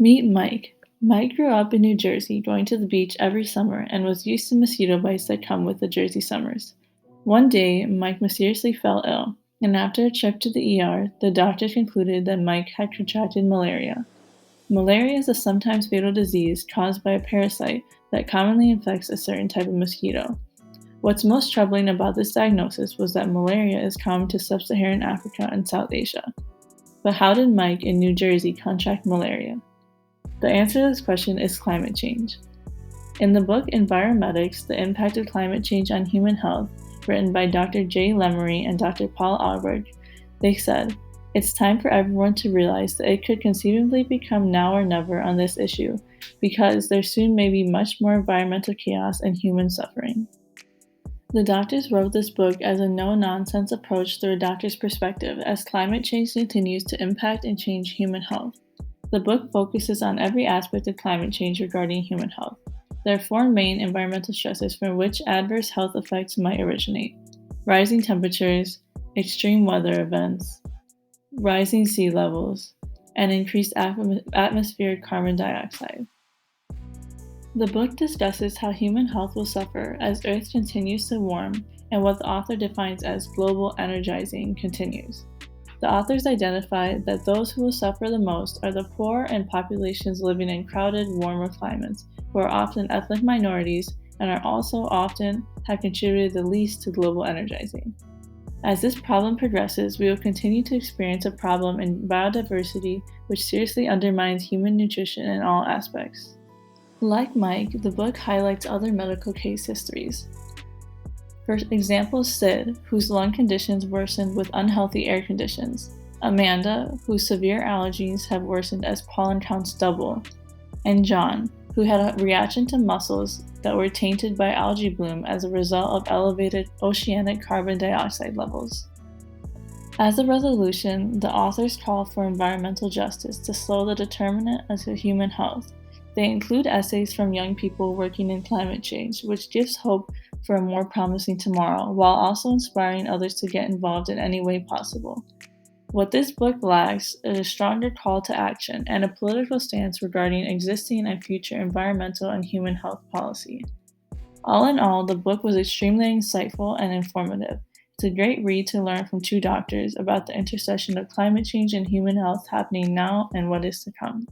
Meet Mike. Mike grew up in New Jersey, going to the beach every summer, and was used to mosquito bites that come with the Jersey summers. One day, Mike mysteriously fell ill, and after a trip to the ER, the doctor concluded that Mike had contracted malaria. Malaria is a sometimes fatal disease caused by a parasite that commonly infects a certain type of mosquito. What's most troubling about this diagnosis was that malaria is common to sub-Saharan Africa and South Asia. But how did Mike in New Jersey contract malaria? The answer to this question is climate change. In the book Enviromedics, The Impact of Climate Change on Human Health, written by Dr. J. Lemery and Dr. Paul Auerbach, they said, "It's time for everyone to realize that it could conceivably become now or never on this issue, because there soon may be much more environmental chaos and human suffering." The doctors wrote this book as a no-nonsense approach through a doctor's perspective as climate change continues to impact and change human health. The book focuses on every aspect of climate change regarding human health. There are four main environmental stresses from which adverse health effects might originate: rising temperatures, extreme weather events, rising sea levels, and increased atmospheric carbon dioxide. The book discusses how human health will suffer as Earth continues to warm and what the author defines as global energizing continues. The authors identify that those who will suffer the most are the poor and populations living in crowded, warmer climates, who are often ethnic minorities and are also often have contributed the least to global energizing. As this problem progresses, we will continue to experience a problem in biodiversity which seriously undermines human nutrition in all aspects. Like Mike, the book highlights other medical case histories. For example, Sid, whose lung conditions worsened with unhealthy air conditions, Amanda, whose severe allergies have worsened as pollen counts double, and John, who had a reaction to mussels that were tainted by algae bloom as a result of elevated oceanic carbon dioxide levels. As a resolution, the authors call for environmental justice to slow the determinant of human health. They include essays from young people working in climate change, which gives hope for a more promising tomorrow, while also inspiring others to get involved in any way possible. What this book lacks is a stronger call to action and a political stance regarding existing and future environmental and human health policy. All in all, the book was extremely insightful and informative. It's a great read to learn from two doctors about the intersection of climate change and human health happening now and what is to come.